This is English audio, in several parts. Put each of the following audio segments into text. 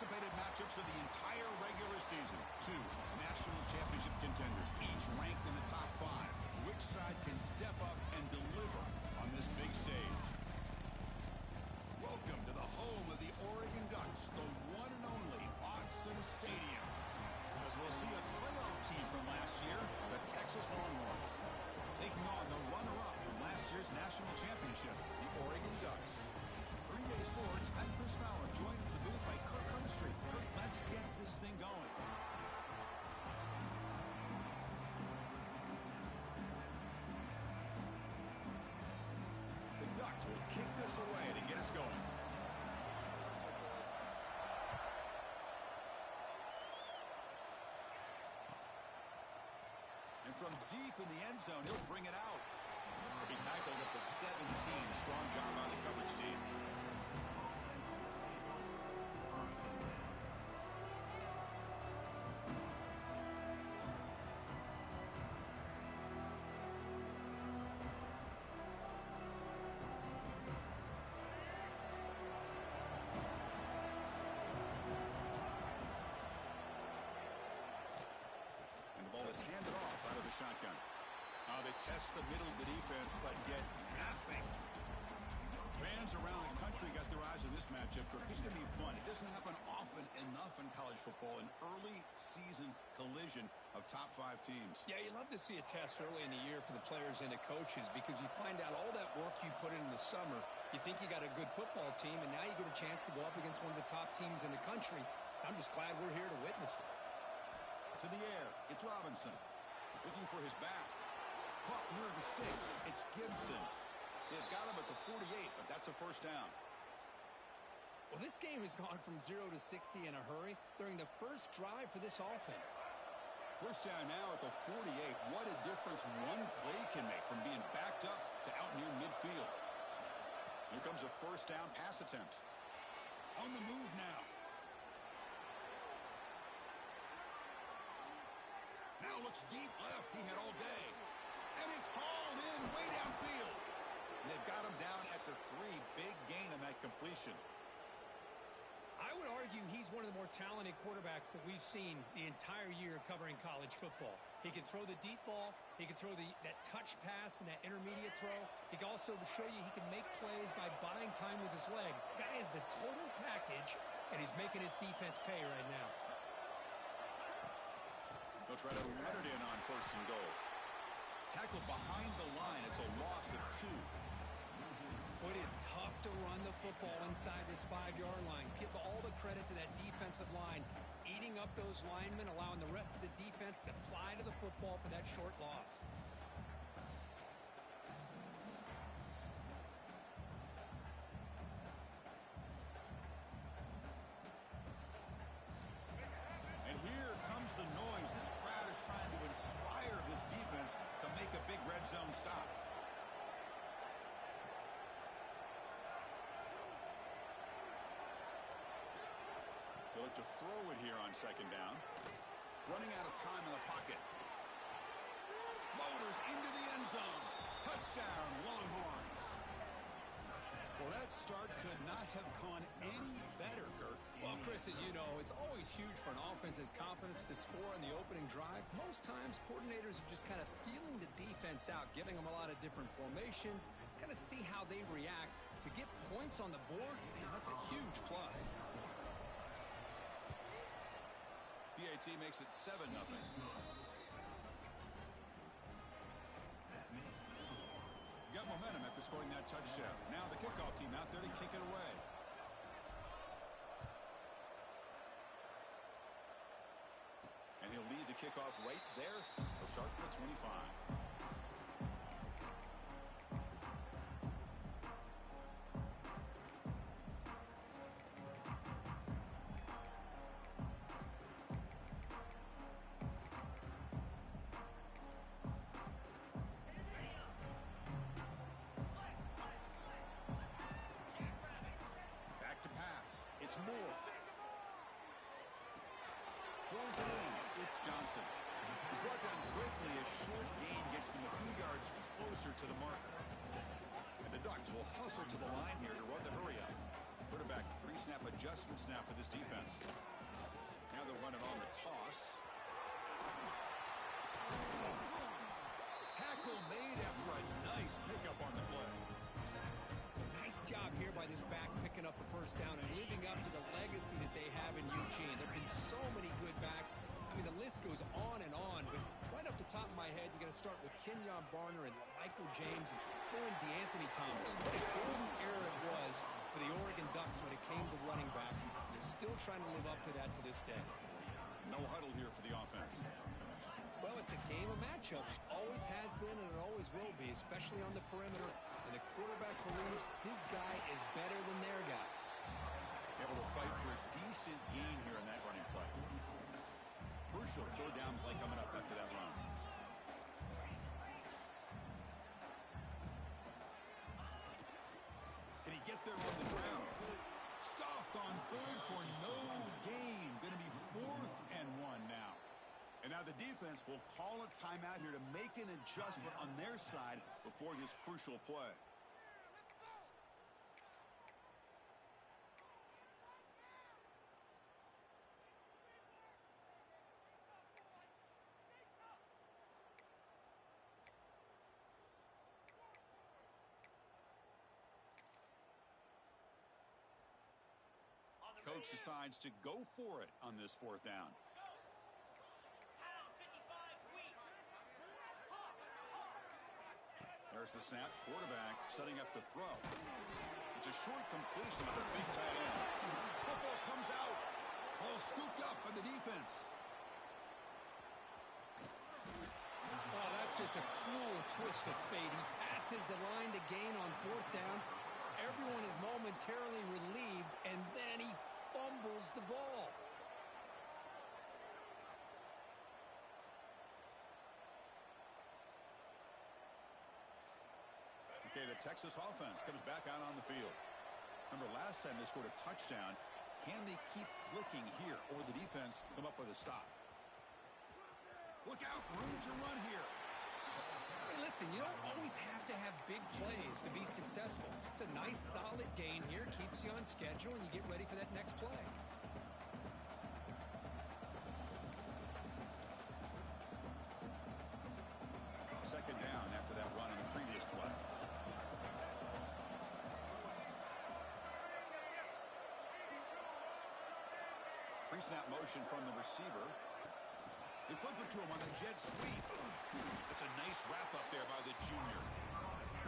anticipated matchups of the entire regular season. Two national championship contenders, each ranked in the top 5. Which side can step up and deliver on this big stage? Welcome to the home of the Oregon Ducks, the one and only Ncaa Stadium. As we'll see a playoff team from last year, the Texas Longhorns, taking on the runner-up from last year's national championship, the Oregon Ducks. Green Day Sports, I'm Chris Fowler, joined in the booth by Kirk Herbstreit. Kirk, let's get this thing going. The Ducks will kick this away to get us going. And from deep in the end zone, he'll bring it out. He'll be tackled at the 17. Strong job by the coverage team. Handed off out of the shotgun. They test the middle of the defense, but get nothing. Fans around the country got their eyes on this matchup. This is going to be fun. It doesn't happen often enough in college football, an early season collision of top 5 teams. Yeah, you love to see a test early in the year for the players and the coaches because you find out all that work you put in the summer. You think you got a good football team, and now you get a chance to go up against one of the top teams in the country. I'm just glad we're here to witness it. To the air, it's Robinson. Looking for his back. Caught near the sticks. It's Gibson. They've got him at the 48, but that's a first down. Well, this game has gone from 0 to 60 in a hurry during the first drive for this offense. First down now at the 48. What a difference one play can make from being backed up to out near midfield. Here comes a first down pass attempt. On the move now. Now looks deep left. He had all day. And it's hauled in way downfield. And they've got him down at the 3. Big gain on that completion. I would argue he's one of the more talented quarterbacks that we've seen the entire year covering college football. He can throw the deep ball. He can throw that touch pass and that intermediate throw. He can also show you he can make plays by buying time with his legs. Guy is the total package, and he's making his defense pay right now. They'll try to run it in on first and goal. Tackled behind the line. It's a loss of 2. It is tough to run the football inside this 5-yard line. Give all the credit to that defensive line, eating up those linemen, allowing the rest of the defense to fly to the football for that short loss. And here comes the noise. This crowd is trying to inspire this defense to make a big red zone stop. They look to throw it here on second down. Running out of time in the pocket. Motors into the end zone. Touchdown, Longhorns. Well, that start could not have gone any better, Kirk. Well, Chris, as you know, it's always huge for an offense's confidence to score on the opening drive. Most times, coordinators are just kind of feeling the defense out, giving them a lot of different formations, kind of see how they react. To get points on the board, man, that's a huge plus. PAT makes it 7-0. Got momentum after scoring that touchdown. Now the kickoff team out there to kick it away. And he'll lead the kickoff right there. He'll start from the 25. It's Moore. Pulls it in. It's Johnson. He's brought down quickly. A short gain gets them a few yards closer to the marker. And the Ducks will hustle to the line here to run the hurry up. Quarterback pre-snap adjustments now for this defense. Now they'll run it on the toss. Tackle made after a nice pickup on the play. Nice job here by this back picking up a first down and living up to the legacy that they have in Eugene. There have been so many good backs. I mean, the list goes on and on, but right off the top of my head, you got to start with Kenyon Barner and Michael James and throw in DeAnthony Thomas. What a golden era it was for the Oregon Ducks when it came to running backs. They're still trying to live up to that to this day. No huddle here for the offense. Well, it's a game of matchups. Always has been and it always will be, especially on the perimeter. And the quarterback believes his guy is better than their guy. Able to fight for a decent gain here in that running play. Crucial third down play coming up after that run. Can he get there on the ground? Stopped on third for no gain. Going to be 4th and 1 now. And now the defense will call a timeout here to make an adjustment on their side before this crucial play. Coach decides to go for it on this 4th down. There's the snap. Quarterback setting up the throw. It's a short completion of a big tight end. Football comes out. Ball scooped up by the defense. Oh, that's just a cruel twist of fate. He passes the line to gain on 4th down. Everyone is momentarily relieved, and then he fumbles the ball. Okay, the Texas offense comes back out on the field. Remember, last time they scored a touchdown. Can they keep clicking here, or the defense come up with a stop? Look out, room to run here. Hey, listen, you don't always have to have big plays to be successful. It's a nice, solid gain here, keeps you on schedule, and you get ready for that next play. Second down after that run on the previous play. Pre-snap motion from the receiver. They flip it to him on the jet sweep. It's a nice wrap up there by the junior.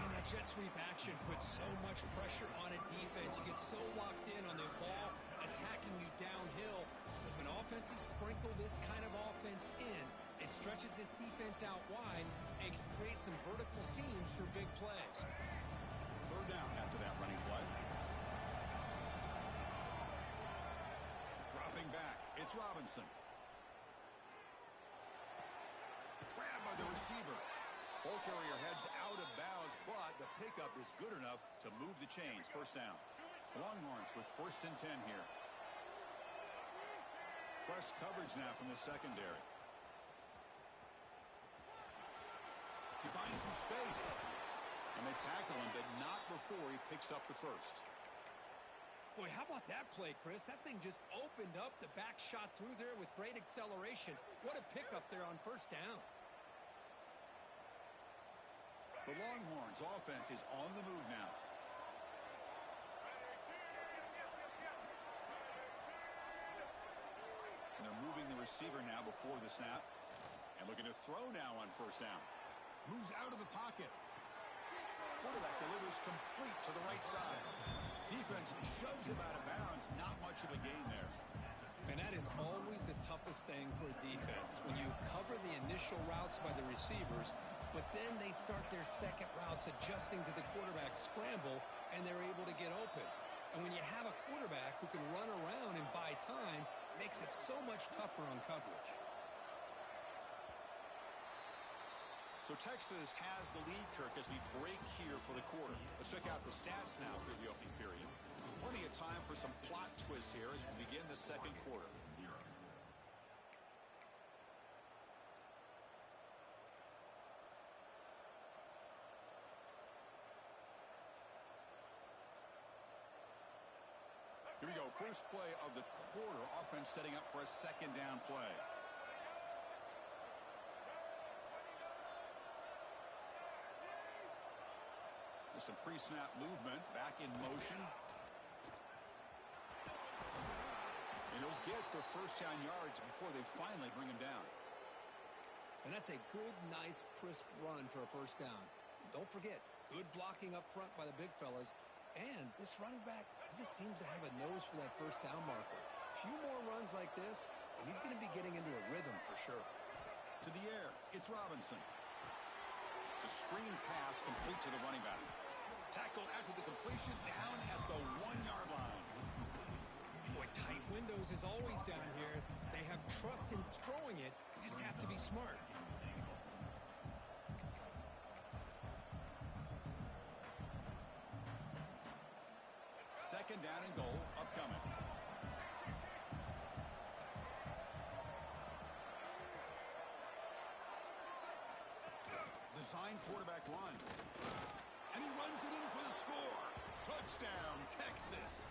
And that jet sweep action puts so much pressure on a defense. You get so locked in on the ball attacking you downhill. But when offenses sprinkle this kind of offense in, it stretches this defense out wide and can create some vertical seams for big plays. Third down after that running play. Dropping back, it's Robinson. Grabbed by the receiver. Ball carrier heads out of bounds, but the pickup is good enough to move the chains. First down. Longhorns with 1st and 10 here. Press coverage now from the secondary. He finds some space. And they tackle him, but not before he picks up the first. Boy, how about that play, Chris? That thing just opened up. The back shot through there with great acceleration. What a pickup there on 1st down. The Longhorns offense is on the move now. And they're moving the receiver now before the snap. And looking to throw now on 1st down. Moves out of the pocket. Quarterback delivers complete to the right side. Defense shoves him out of bounds. Not much of a gain there. And that is always the toughest thing for a defense. When you cover the initial routes by the receivers, but then they start their second routes adjusting to the quarterback scramble, and they're able to get open. And when you have a quarterback who can run around and buy time, it makes it so much tougher on coverage. So Texas has the lead, Kirk, as we break here for the quarter. Let's check out the stats now for the opening period. Plenty of time for some plot twists here as we begin the second quarter. go. First play of the quarter. Offense setting up for a second down play. There's some pre-snap movement. Back in motion. And he'll get the first down yards before they finally bring him down. And that's a good, nice, crisp run for a first down. Don't forget, good blocking up front by the big fellas. And this running back, he just seems to have a nose for that first down marker. A few more runs like this, and he's going to be getting into a rhythm for sure. To the air, it's Robinson. It's a screen pass complete to the running back. Tackle after the completion down at the 1-yard line. Boy, tight windows is always down here. They have trust in throwing it. You just have to be smart. Second down and goal upcoming. Design quarterback run. And he runs it in for the score. Touchdown, Texas.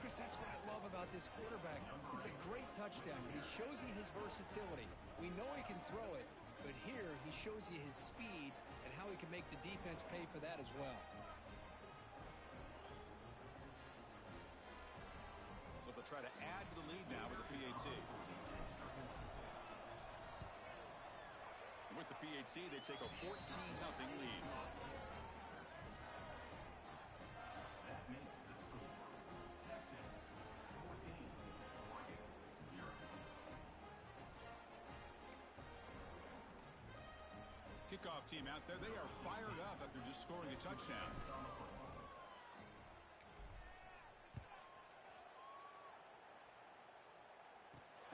Chris, that's what I love about this quarterback. It's a great touchdown, but he shows you his versatility. We know he can throw it, but here he shows you his speed and how he can make the defense pay for that as well. So they'll try to add to the lead now with the PAT. With the PAT, they take a 14-0 lead. That makes the score Texas 14, Oregon 0. Kickoff team out there. They are fired up after just scoring a touchdown.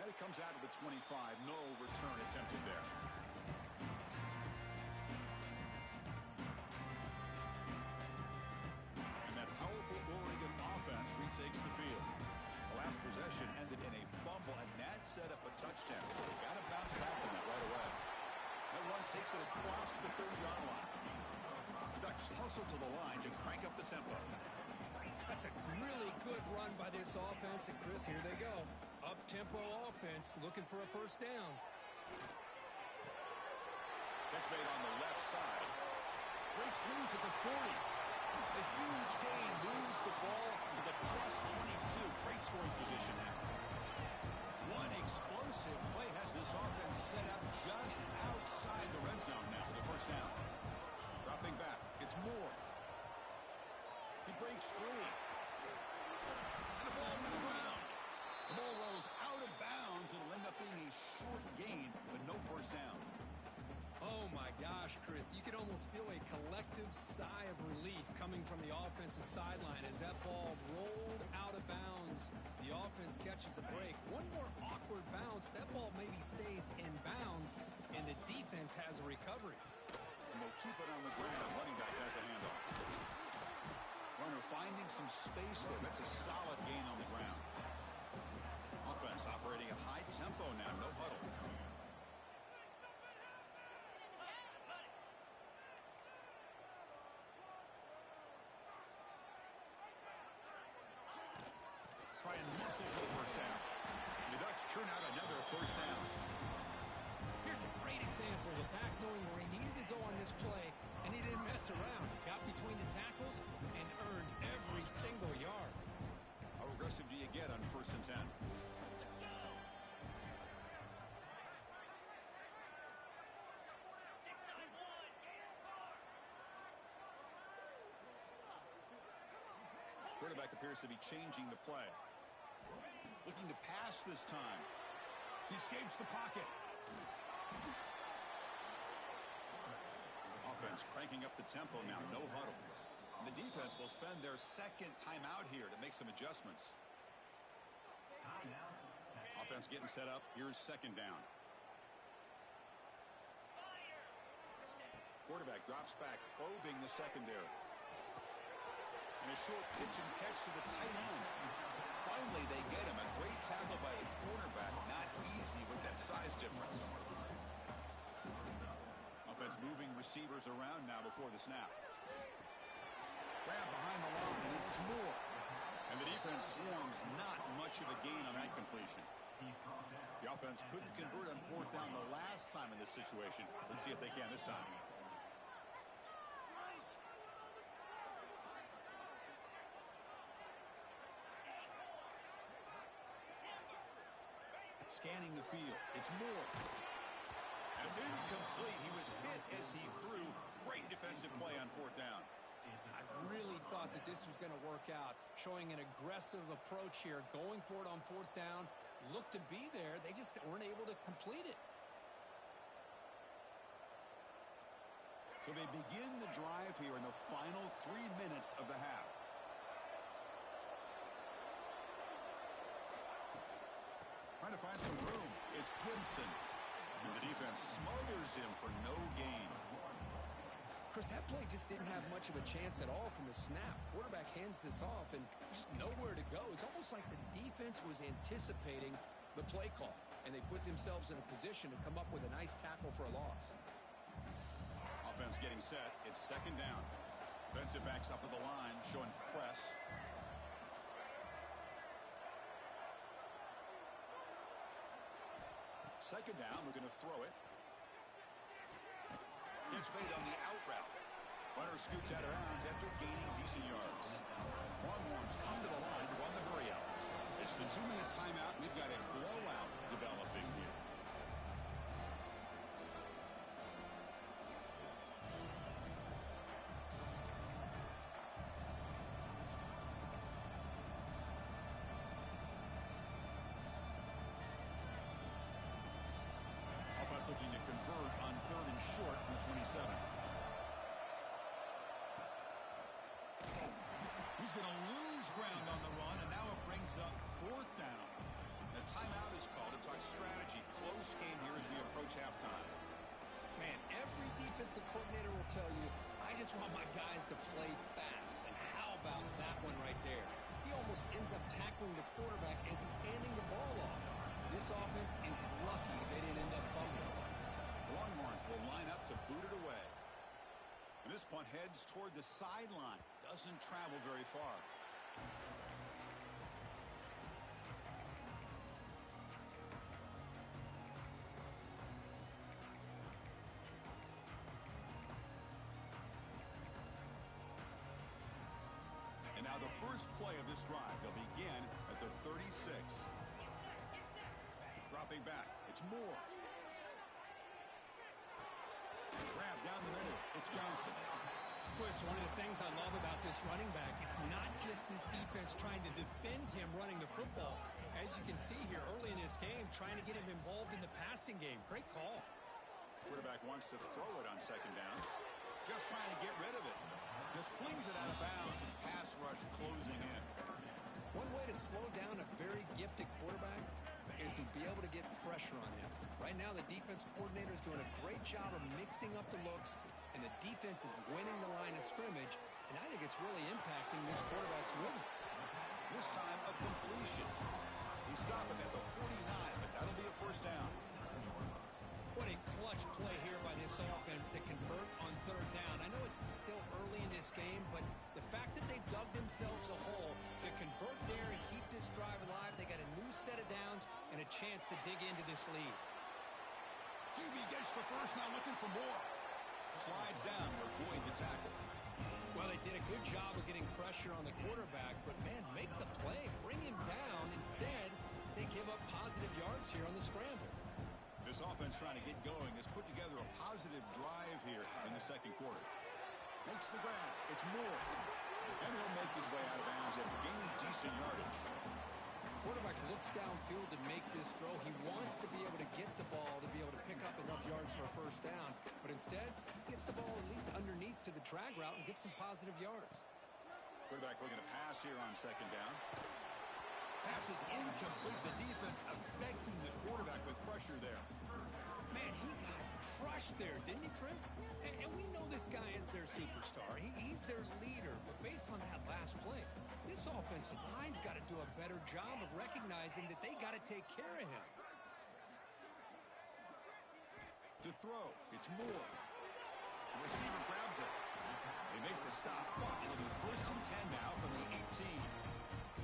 And it comes out to the 25. No return attempted there. And that powerful Oregon offense retakes the field. The last possession ended in a fumble, and that set up a touchdown. So they got to bounce back on that right away. That run takes it across the 30-yard line. The Ducks hustle to the line to crank up the tempo. That's a really good run by this offense. And Chris, here they go. Up-tempo offense looking for a first down. Catch made on the left side. Breaks loose at the 40. A huge gain moves the ball to the plus 22. Great scoring position now. One explosive play has this offense set up just outside the red zone now for the first down. Dropping back. It's Moore. He breaks free. And the ball to the ground. The ball rolls out of bounds. It'll end up being a short gain, but no first down. Oh, my gosh, Chris. You could almost feel a collective sigh of relief coming from the offensive sideline as that ball rolled out of bounds. The offense catches a break. One more awkward bounce. That ball maybe stays in bounds, and the defense has a recovery. And they'll keep it on the ground. Running back has the handoff. Runner finding some space there. That's a solid gain on the ground. Offense operating at high tempo now. No huddle. Try and muscle for the first down. The Ducks churn out another first down. Here's a great example of the back knowing where he needed to go on this play, and he didn't mess around. Got between the tackles and earned every single yard. How aggressive do you get on 1st and 10? Quarterback appears to be changing the play. Looking to pass this time. He escapes the pocket. Offense cranking up the tempo now. No huddle. And the defense will spend their second timeout here to make some adjustments. Offense getting set up. Here's second down. Quarterback drops back, probing the secondary. And a short pitch and catch to the tight end. Finally, they get him. A great tackle by a cornerback. Not easy with that size difference. Offense moving receivers around now before the snap. Grab behind the line, and it's Moore. And And the defense swarms, not much of a gain on that completion. He's brought down. The offense couldn't convert on fourth down the last time in this situation. Let's see if they can this time. Scanning the field. It's Moore. That's incomplete. He was hit as he threw. Great defensive play on fourth down. I really thought that this was going to work out, showing an aggressive approach here, going for it on fourth down. Looked to be there. They just weren't able to complete it. So they begin the drive here in the final 3 minutes of the half. Trying to find some room. It's Gibson. And the defense smothers him for no gain. Chris, that play just didn't have much of a chance at all from the snap. Quarterback hands this off and just nowhere to go. It's almost like the defense was anticipating the play call, and they put themselves in a position to come up with a nice tackle for a loss. Offense getting set. It's second down. Defensive backs up at the line, showing press. Second down, we're going to throw it. Gets made on the out route. Runner scoots out of bounds after gaining decent yards. Longhorns come to the line to run the hurry out. It's the 2-minute timeout. We've got a blowout developing here. Offense looking to convert on third and short from the 27. He's going to lose ground on the run, and now it brings up fourth down. The timeout is called to talk strategy. Close game here as we approach halftime. Man, every defensive coordinator will tell you, I just want my guys to play fast. And how about that one right there? He almost ends up tackling the quarterback as he's handing the ball off. This offense is lucky they didn't end up fumbling. Longhorns will line up to boot it away. And this punt heads toward the sideline. Doesn't travel very far. And now the first play of this drive. They'll begin at the 36. Dropping back. It's Moore. Grab down the middle. It's Johnson. Chris, one of the things I love about this running back, it's not just this defense trying to defend him running the football. As you can see here early in this game, trying to get him involved in the passing game. Great call. Quarterback wants to throw it on second down. Just trying to get rid of it. Just flings it out of bounds as pass rush closing in. One way to slow down a very gifted quarterback is to be able to get pressure on him. Right now, the defense coordinator is doing a great job of mixing up the looks, and the defense is winning the line of scrimmage, and I think it's really impacting this quarterback's rhythm. This time, a completion. He's stopping at the 49, but that'll be a first down. What a clutch play here by this offense to convert on third down. I know it's still early in this game, but the fact that they've dug themselves a hole to convert there and keep this drive alive, they got a new set of downs and a chance to dig into this lead. QB gets the first, now looking for more. Slides down to avoid the tackle. Well, they did a good job of getting pressure on the quarterback, but, man, make the play. Bring him down. Instead, they give up positive yards here on the scramble. This offense trying to get going has put together a positive drive here in the second quarter. Makes the grab. It's Moore. And he'll make his way out of bounds after gaining decent yardage. Quarterback looks downfield to make this throw. He wants to be able to get the ball to be able to pick up enough yards for a first down. But instead, he gets the ball at least underneath to the drag route and gets some positive yards. Quarterback looking to pass here on second down. Pass is incomplete. The defense affecting the quarterback with pressure there. Man, he got crushed there, didn't he, Chris? And we know this guy is their superstar. He's their leader. But based on that last play, this offensive line's got to do a better job of recognizing that they got to take care of him. To throw, it's Moore. The receiver grabs it. They make the stop. It'll be first and 10 now from the 18.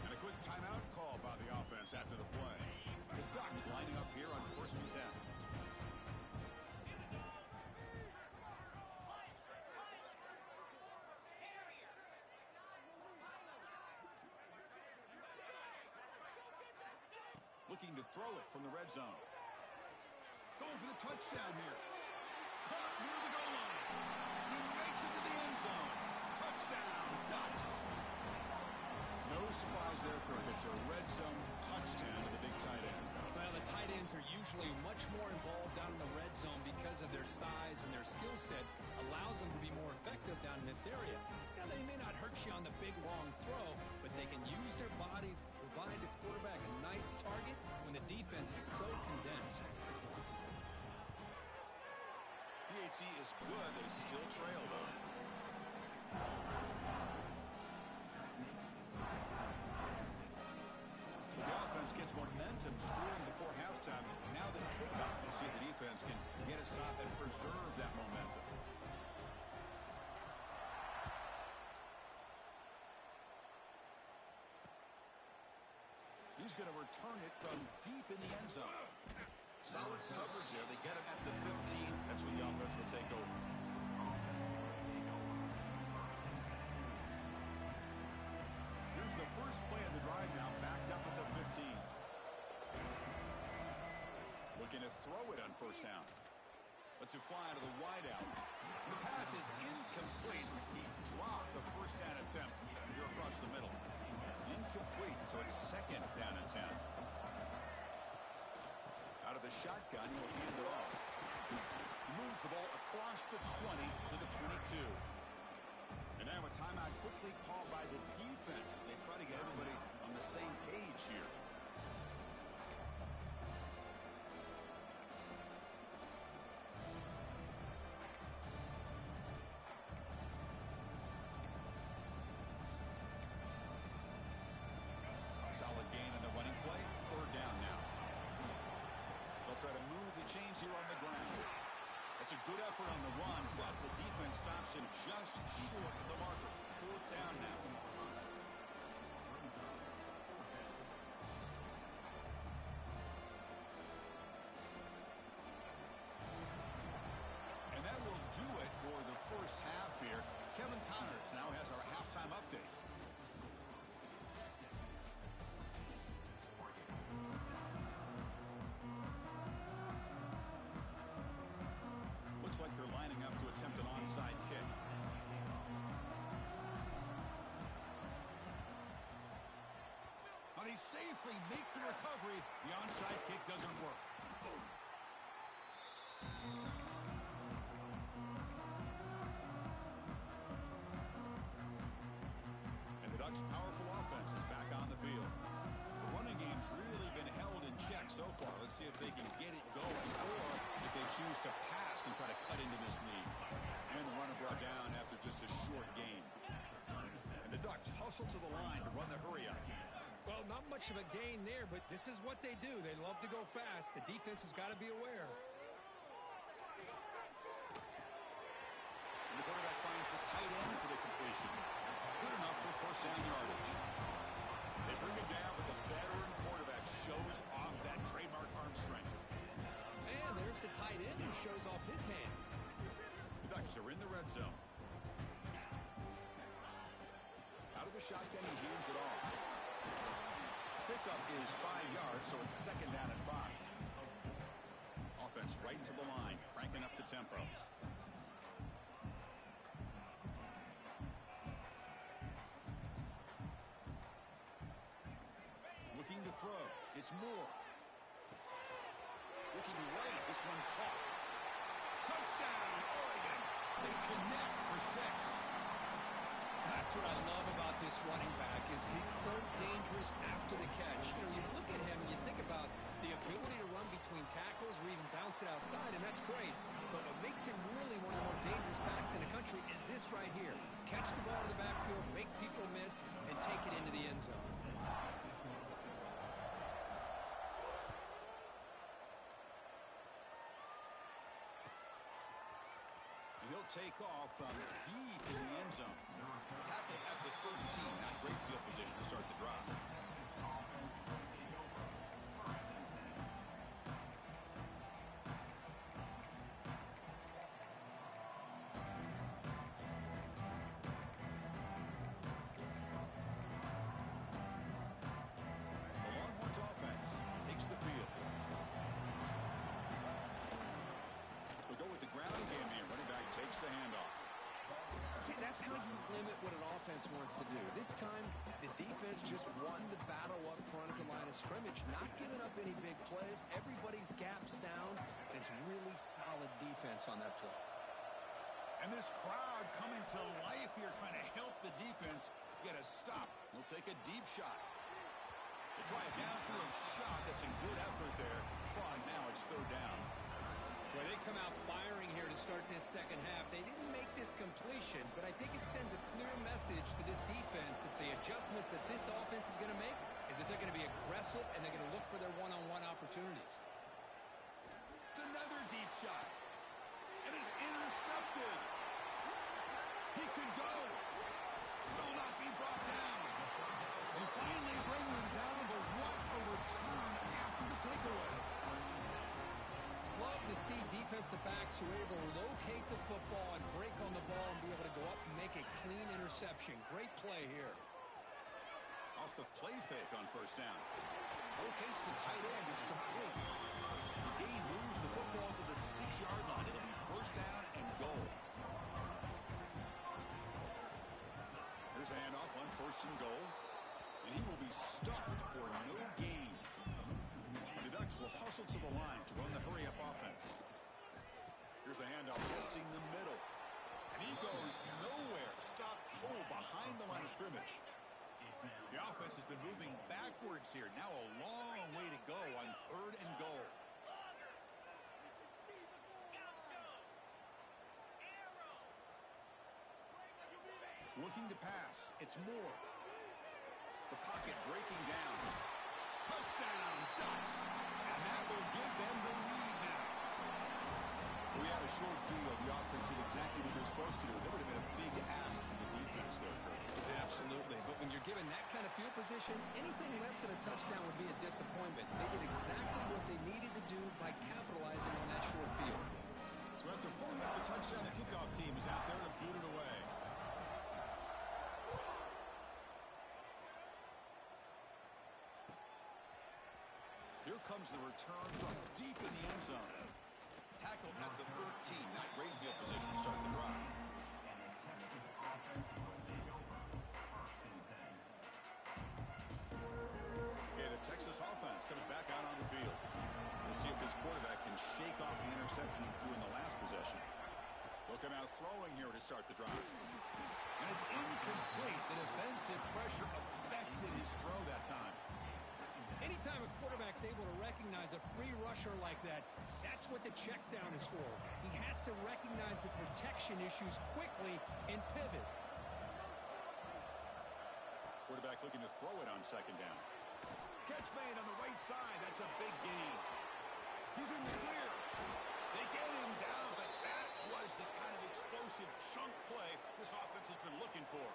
And And a quick timeout call by the offense after the play. The Ducks lining up here on 1st and 10. Looking to throw it from the red zone. Going for the touchdown here. Caught near the goal line. He makes it to the end zone. Touchdown, Ducks. No surprise there, Kirk. It's a red zone touchdown to the big tight end. Well, the tight ends are usually much more involved down in the red zone because of their size and their skill set allows them to be more effective down in this area. Now, they may not hurt you on the big, long throw, but they can use their bodies to provide the quarterback a nice target when the defense is so condensed. PHC is good. They still trail, though. So the offense gets momentum scoring before halftime. Now the kickoff, we'll see if the defense can get a stop and preserve that momentum. He's going to return it from deep in the end zone. Solid coverage there. They get him at the 15. That's where the offense will take over. Here's the first play of the drive now, backed up at the 15. Looking to throw it on 1st down. Lets it fly to the wideout. The pass is incomplete. He dropped the 1st down attempt here across the middle. Incomplete, so it's 2nd down and 10. Out of the shotgun, he'll hand it off. He moves the ball across the 20 to the 22. And now a timeout quickly called by the defense as they try to get everybody on the same page here. Solid gain on the running play. 3rd down now. They'll try to move the chains here on the ground. That's a good effort on the run, but the defense stops him just short of the marker. 4th down now. And that will do it for the first half here. Kevin Connors now has our halftime update. Looks like they're lining up to attempt an onside kick. Now they safely make the recovery. The onside kick doesn't work. And the Ducks' powerful offense is back on the field. The running game's really been held in check so far. Let's see if they can get it going or if they choose to pass and try to cut into this lead. And the runner brought down after just a short gain. And the Ducks hustle to the line to run the hurry up. Well, not much of a gain there, but this is what they do. They love to go fast. The defense has got to be aware. And the quarterback finds the tight end for the completion. Good enough for 1st down yardage. They bring it down, but the veteran quarterback shows off that trademark arm strength. And there's the tight end who shows off his hands. The Ducks are in the red zone. Out of the shotgun, he hands it off. Pickup is 5 yards, so it's 2nd down and 5. Offense right to the line, cranking up the tempo. Looking to throw. It's Moore. Looking right. This one caught. Touchdown, Oregon. They connect for 6. That's what I love about this running back is he's so dangerous after the catch. You know, you look at him and you think about the ability to run between tackles or even bounce it outside, and that's great. But what makes him really one of the more dangerous backs in the country is this right here. Catch the ball in the backfield, make people miss, and take it into the end zone. And he'll take off from deep in the end zone. Tackle at the 13. Not great field position to start the drive. The Longhorns offense takes the field. They'll go with the ground game here. Running back takes the handoff. See, that's how you limit what an offense wants to do. This time, the defense just won the battle up front at the line of scrimmage, not giving up any big plays. Everybody's gap sound, and it's really solid defense on that play. And this crowd coming to life here, trying to help the defense get a stop. He'll take a deep shot. They try a downfield shot. That's a good effort there. But now it's third down. Well, they come out firing here to start this second half. They didn't make this completion, but I think it sends a clear message to this defense that the adjustments that this offense is going to make is that they're going to be aggressive and they're going to look for their one-on-one opportunities. It's another deep shot. And it's intercepted. He could go. Will not be brought down. And finally bring him down, but what a return after the takeaway. Love to see defensive backs who are able to locate the football and break on the ball and be able to go up and make a clean interception. Great play here. Off the play fake on first down. Locates the tight end. It's complete. The gain moves the football to the 6-yard line. It'll be first down and goal. Here's a handoff on first and goal. And he will be stuffed for no gain. The Ducks will hustle to the line to run the hurry-up offense. Here's the handoff, testing the middle. And he goes nowhere. Stopped cold behind the line of scrimmage. The offense has been moving backwards here. Now a long way to go on third and goal. Looking to pass. It's Moore. The pocket breaking down. Touchdown, Ducks. And that will give them the lead now. We had a short field. The offense did exactly what they're supposed to do. That would have been a big ask from the defense there, Kurt. Absolutely. But when you're given that kind of field position, anything less than a touchdown would be a disappointment. They did exactly what they needed to do by capitalizing on that short field. So after pulling up a touchdown, the kickoff team is out there to boot it away. Here comes the return from deep in the end zone. Tackle at the 13. Not great field position to start the drive. Okay, the Texas offense comes back out on the field. We'll see if this quarterback can shake off the interception he threw in the last possession. They'll come out throwing here to start the drive. And it's incomplete. The defensive pressure affected his throw that time. Anytime a quarterback's able to recognize a free rusher like that, that's what the check down is for. He has to recognize the protection issues quickly and pivot. Quarterback looking to throw it on second down. Catch made on the right side. That's a big gain. He's in the clear. They get him down, but that was the kind of explosive chunk play this offense has been looking for.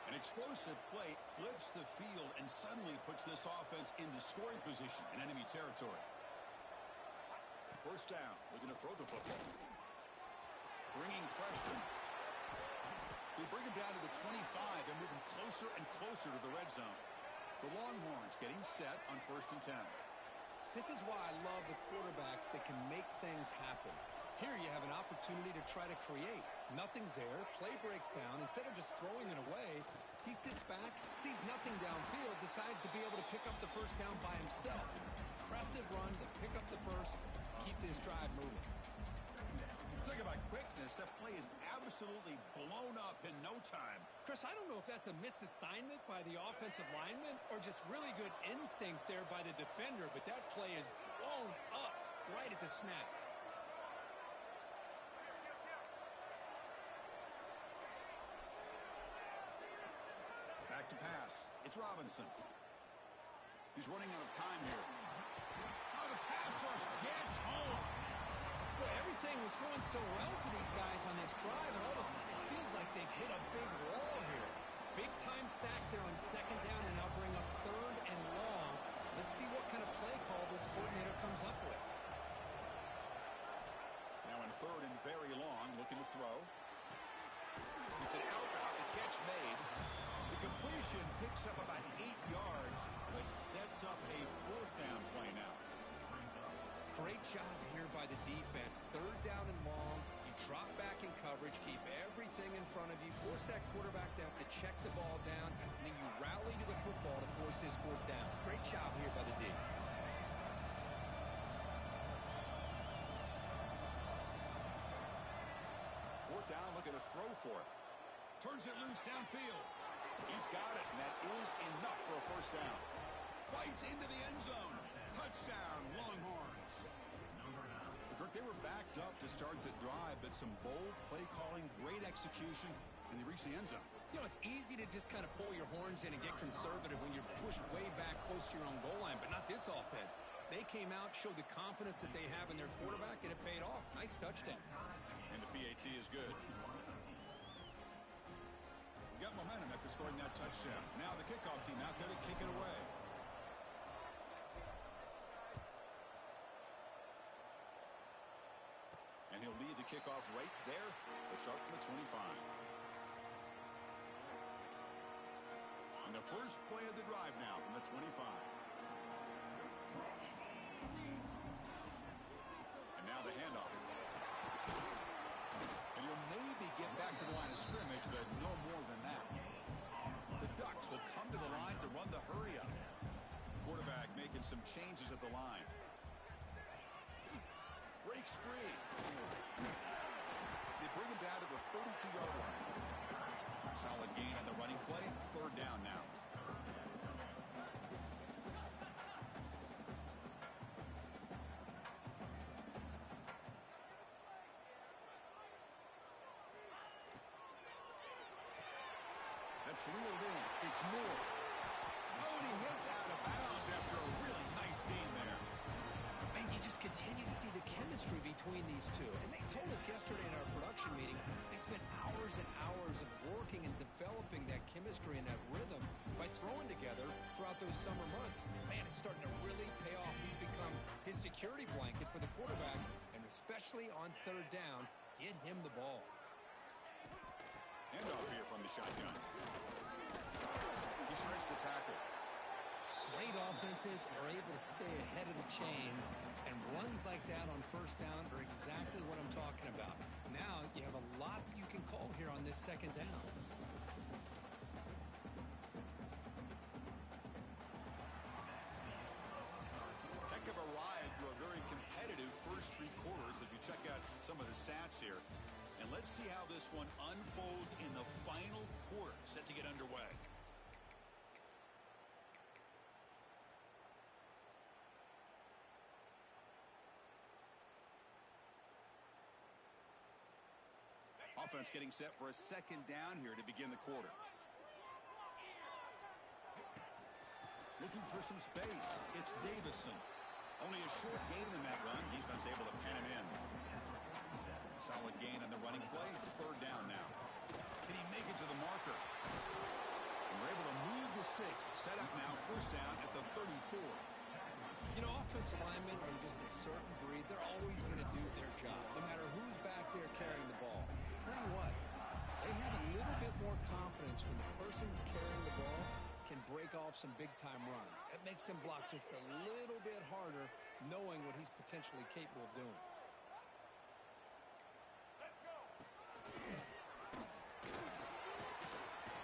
An explosive play flips the field and suddenly puts this offense into scoring position in enemy territory. First down, looking to throw the football. Bringing pressure. They bring him down to the 25 and move him closer and closer to the red zone. The Longhorns getting set on first and 10. This is why I love the quarterbacks that can make things happen. Here you have an opportunity to try to create. Nothing's there. Play breaks down. Instead of just throwing it away, he sits back, sees nothing downfield, decides to be able to pick up the first down by himself. Impressive run to pick up the first, keep this drive moving. Talk about quickness. That play is absolutely blown up in no time. Chris, I don't know if that's a misassignment by the offensive lineman or just really good instincts there by the defender, but that play is blown up right at the snap. Back to pass. It's Robinson. He's running out of time here. Oh, the pass rush gets home. Boy, everything was going so well for these guys on this drive, and all of a sudden it feels like they've hit a big wall here. Big-time sack there on second down, and now bring up third and long. Let's see what kind of play call this coordinator comes up with. Now in third and very long, looking to throw. It's an out route, the catch made. The completion picks up about 8 yards, but sets up a fourth down play now. Great job here by the defense. Third down and long. You drop back in coverage, keep everything in front of you, force that quarterback to have to check the ball down, and then you rally to the football to force his fourth down. Great job here by the D. Fourth down, looking to throw for it. Turns it loose downfield. He's got it, and that is enough for a first down. Fights into the end zone. Touchdown, Longhorns. Kirk, they were backed up to start the drive, but some bold play calling, great execution, and they reached the end zone. You know, it's easy to just kind of pull your horns in and get conservative when you're pushed way back close to your own goal line, but not this offense. They came out, showed the confidence that they have in their quarterback, and it paid off. Nice touchdown. And the PAT is good. We got momentum after scoring that touchdown. Now the kickoff team out there to kick it away. And he'll lead the kickoff right there to start from the 25. And the first play of the drive now from the 25. And now the handoff. And he'll maybe get back to the line of scrimmage, but no more than that. The Ducks will come to the line to run the hurry up. Quarterback making some changes at the line. Breaks free. They bring him down to the 32-yard line. Solid gain on the running play. Third down now. That's reeled in. It's Moore. Oh, and he hits out of bounds after a really nice gain there. Man, you just continue to see the chemistry between these two. And they told us yesterday in our production meeting, they spent hours and hours of working and developing that chemistry and that rhythm by throwing together throughout those summer months. And man, it's starting to really pay off. He's become his security blanket for the quarterback, and especially on third down, get him the ball. Handoff here from the shotgun. He shreds the tackle. Great offenses are able to stay ahead of the chains, and runs like that on first down are exactly what I'm talking about. Now you have a lot that you can call here on this second down. Heck of a ride through a very competitive first three quarters as we check out some of the stats here. And let's see how this one unfolds in the final quarter, set to get underway. Offense getting set for a second down here to begin the quarter. Looking for some space. It's Davison. Only a short gain in that run. Defense able to pen him in. Solid gain on the running play. Third down now. Can he make it to the marker? And we're able to move the sticks. Set up now. First down at the 34. You know, offensive linemen are just a certain breed. They're always going to do their job, no matter who's back there carrying the ball. I tell you what, they have a little bit more confidence when the person that's carrying the ball can break off some big-time runs. That makes them block just a little bit harder, knowing what he's potentially capable of doing.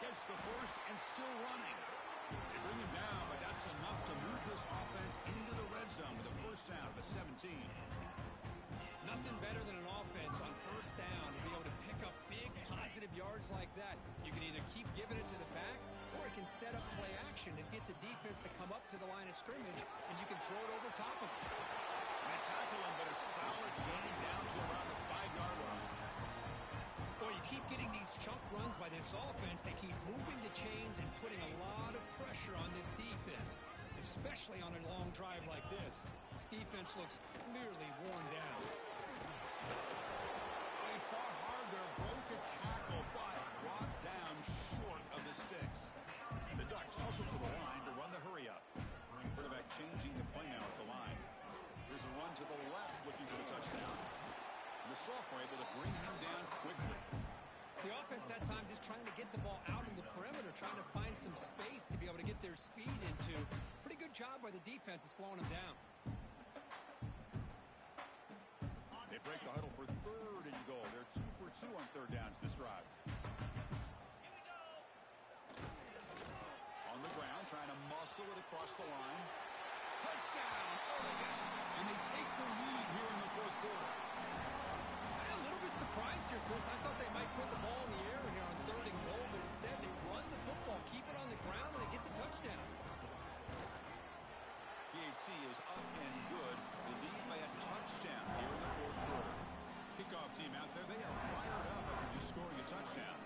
Gets the first and still running. They bring him down, but that's enough to move this offense into the red zone with a first down at the 17. Nothing better than an offense on first down to be able to pick up big positive yards like that. You can either keep giving it to the back, or it can set up play action and get the defense to come up to the line of scrimmage, and you can throw it over top of them. And a tackle him, but a solid gain down to around the 5-yard line. Boy, you keep getting these chunk runs by this offense. They keep moving the chains and putting a lot of pressure on this defense, especially on a long drive like this. This defense looks clearly worn down. sophomore able to bring him down quickly. The offense that time just trying to get the ball out in the perimeter, trying to find some space to be able to get their speed into. Pretty good job by the defense of slowing them down. They break the huddle for 3rd and goal. They're 2 for 2 on 3rd downs this drive. On the ground, trying to muscle it across the line. Touchdown, Oregon! And they take the lead here in the 4th quarter. I'm a little bit surprised here, Chris. I thought they might put the ball in the air here on 3rd and goal, but instead they run the football, keep it on the ground, and they get the touchdown. PAT is up and good. The lead by a touchdown here in the 4th quarter. Kickoff team out there, they are fired up after just scoring a touchdown.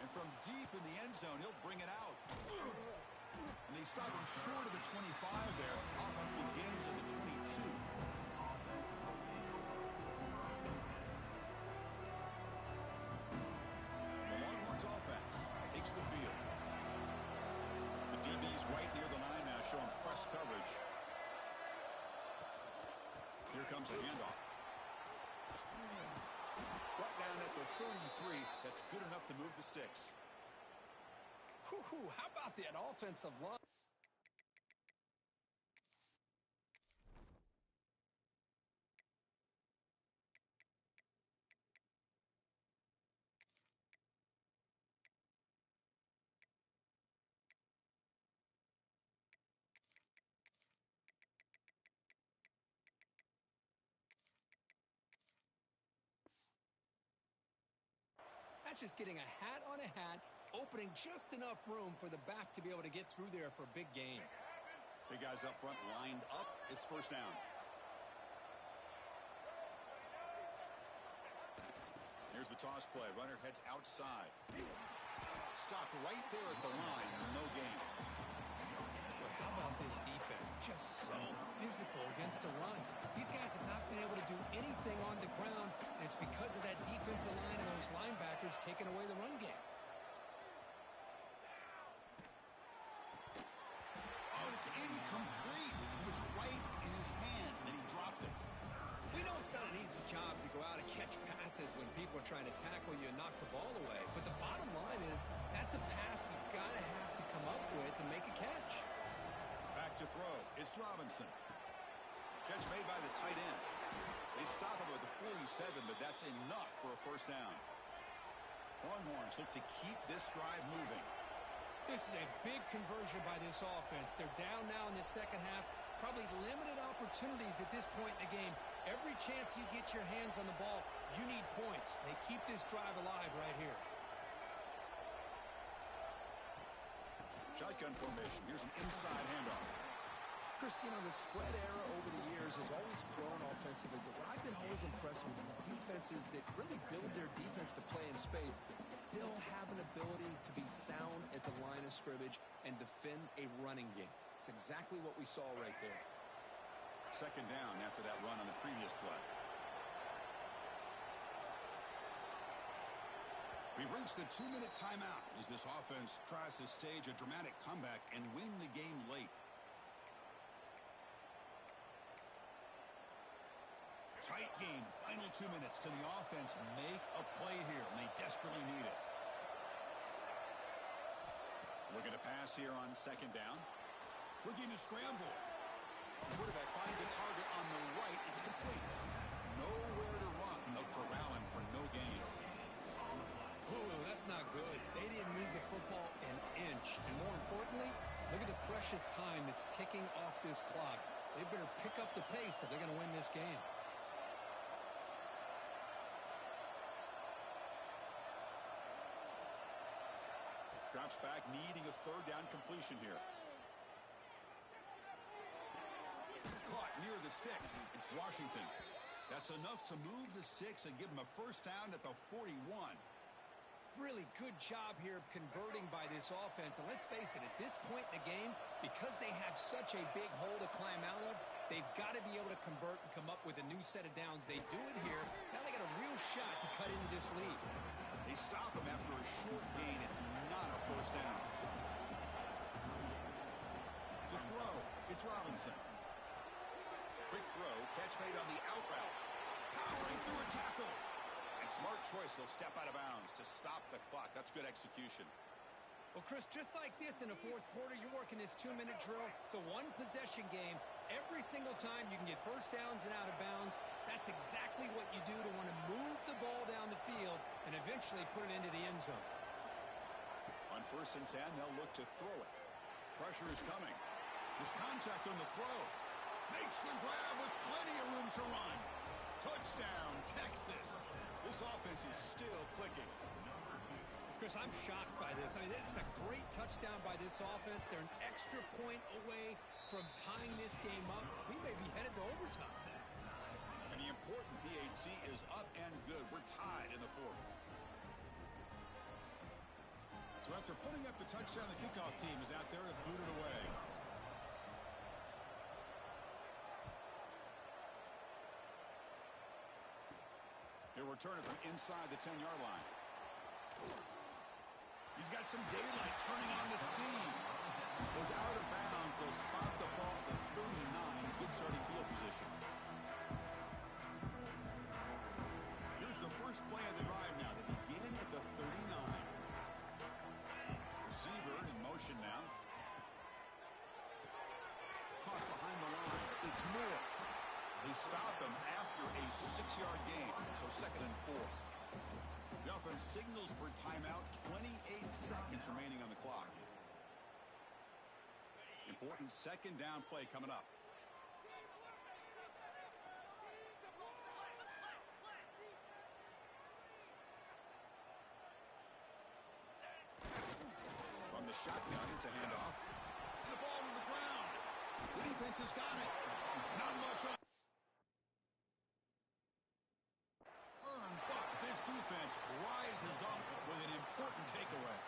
And from deep in the end zone, he'll bring it out. And they stop him short of the 25 there. Offense begins at the 22. The Longhorns offense takes the field. The DB's right near the line now, showing press coverage. Here comes a handoff. Right down at the 33. That's good enough to move the sticks. Whew, how about that offensive line? That's just getting a hat on a hat, opening just enough room for the back to be able to get through there for a big gain. Big guys up front lined up. It's 1st down. Here's the toss play. Runner heads outside. Stopped right there at the line. No gain. Well, how about this defense? Just so physical against the run. These guys have not been able to do anything on the ground, and it's because of that defensive line and those linebackers taking away the run game. Oh, it's incomplete. It was right in his hands, and he dropped it. We know it's not an easy job to go out and catch passes when people are trying to tackle you and knock the ball away. But the bottom line is that's a pass you've got to have to come up with and make a catch. Back to throw. It's Robinson. Catch made by the tight end. They stop him with the 47, but that's enough for a 1st down. Longhorns look to keep this drive moving. This is a big conversion by this offense. They're down now in the 2nd half. Probably limited opportunities at this point in the game. Every chance you get your hands on the ball, you need points. They keep this drive alive right here. Shotgun formation. Here's an inside handoff. Chris, you know, the spread era over the years has always grown offensively, but what I've been always impressed with defenses that really build their defense to play in space still have an ability to be sound at the line of scrimmage and defend a running game. It's exactly what we saw right there. 2nd down after that run on the previous play. We've reached the 2-minute timeout as this offense tries to stage a dramatic comeback and win the game late. Tight game, final 2 minutes. Can the offense make a play here? And they desperately need it. Looking to pass here on 2nd down. Looking to scramble. The quarterback finds a target on the right. It's complete. Nowhere to run. No corralling for no gain. Ooh, that's not good. They didn't move the football an inch. And more importantly, look at the precious time that's ticking off this clock. They better pick up the pace if they're going to win this game. Drops back, needing a 3rd down completion here. Caught near the sticks. It's Washington. That's enough to move the sticks and give them a 1st down at the 41. Really good job here of converting by this offense. And let's face it, at this point in the game, because they have such a big hole to climb out of, they've got to be able to convert and come up with a new set of downs. They do it here. Now they got a real shot to cut into this lead. They stop him after a short gain. It's not a 1st down. It's Robinson. Quick throw, catch made on the out route. Powering through a tackle. And smart choice, he'll step out of bounds to stop the clock. That's good execution. Well, Chris, just like this in the fourth quarter, you're working this 2-minute drill. It's a one-possession game. Every single time you can get first downs and out of bounds. That's exactly what you do to want to move the ball down the field and eventually put it into the end zone. On 1st and 10, they'll look to throw it. Pressure is coming. There's contact on the throw. Makes the grab with plenty of room to run. Touchdown, Texas. This offense is still clicking. Chris, I'm shocked by this. I mean, this is a great touchdown by this offense. They're an extra point away from tying this game up. We may be headed to overtime. And the important PAT is up and good. We're tied in the fourth. So after putting up the touchdown, the kickoff team is out there to boot it away. He'll return it from inside the 10-yard line. He's got some daylight turning on the speed. Goes out of bounds. They'll spot the ball at the 39. Good starting field position. Here's the first play of the drive now. They begin at the 39. Receiver in motion now. Caught behind the line. It's Moore. They stop him after a 6-yard gain. So 2nd and 4. The offense signals for timeout. 28 seconds remaining on the clock. Important 2nd down play coming up. From the shotgun, it's a handoff. And the ball to the ground. The defense has got it. Not much on. But this defense rises up with an important takeaway.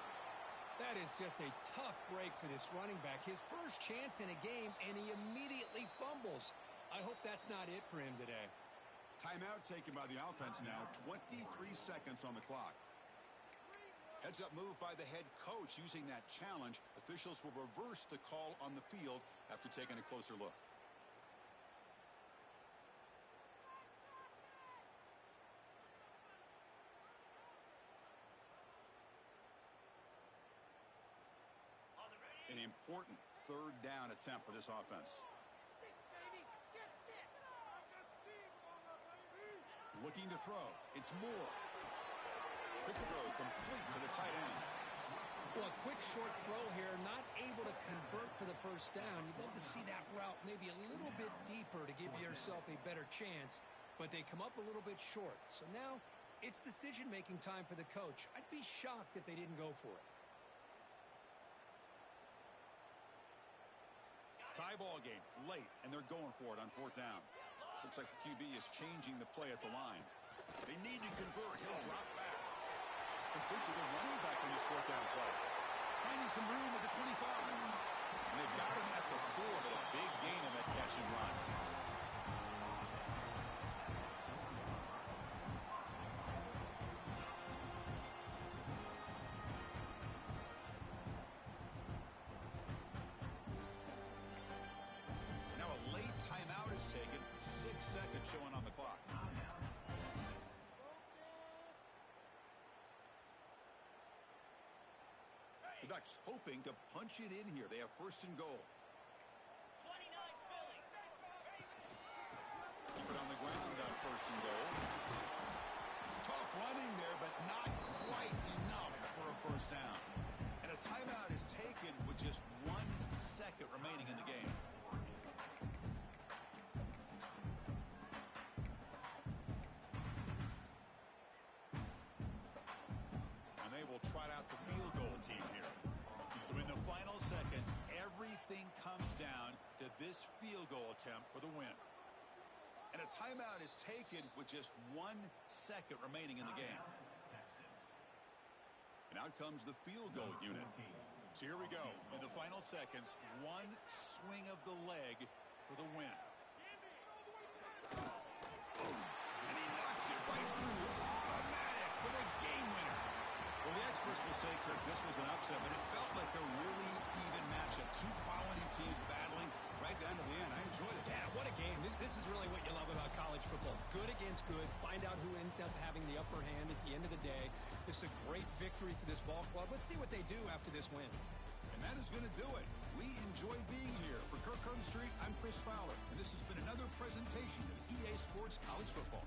That is just a tough break for this running back. His first chance in a game, and he immediately fumbles. I hope that's not it for him today. Timeout taken by the offense now. 23 seconds on the clock. Heads-up move by the head coach using that challenge. Officials will reverse the call on the field after taking a closer look. An important 3rd down attempt for this offense. Looking to throw. It's Moore. Quick throw complete to the tight end. Well, a quick short throw here, not able to convert for the first down. You'd love to see that route maybe a little bit deeper to give yourself a better chance, but they come up a little bit short. So now it's decision-making time for the coach. I'd be shocked if they didn't go for it. Tie ball game, late, and they're going for it on 4th down. Looks like the QB is changing the play at the line. They need to convert. He'll drop back. Complete with a running back on this 4th down play. Finding some room at the 25. And they've got him at the 4, but a big gain on that catch and run. Taken 6 seconds showing on the clock. The Ducks hoping to punch it in here. They have 1st and goal. 29 Philly. Keep it on the ground on 1st and goal. Tough running there, but not quite enough for a 1st down. And a timeout is taken with just 1 second remaining in the game. Trot out the field goal team here. So in the final seconds, everything comes down to this field goal attempt for the win. And a timeout is taken with just 1 second remaining in the game. And out comes the field goal unit. So here we go. In the final seconds, 1 swing of the leg for the win. And he knocks it right through. Automatic for the game winner. Well, the experts will say, Kirk, this was an upset, but it felt like a really even matchup. Two quality teams battling right down This is really what you love about college football. Good against good. Find out who ends up having the upper hand at the end of the day. This is a great victory for this ball club. Let's see what they do after this win. And that is going to do it. We enjoyed being here. For Kirk Street, I'm Chris Fowler, and this has been another presentation of EA Sports College Football.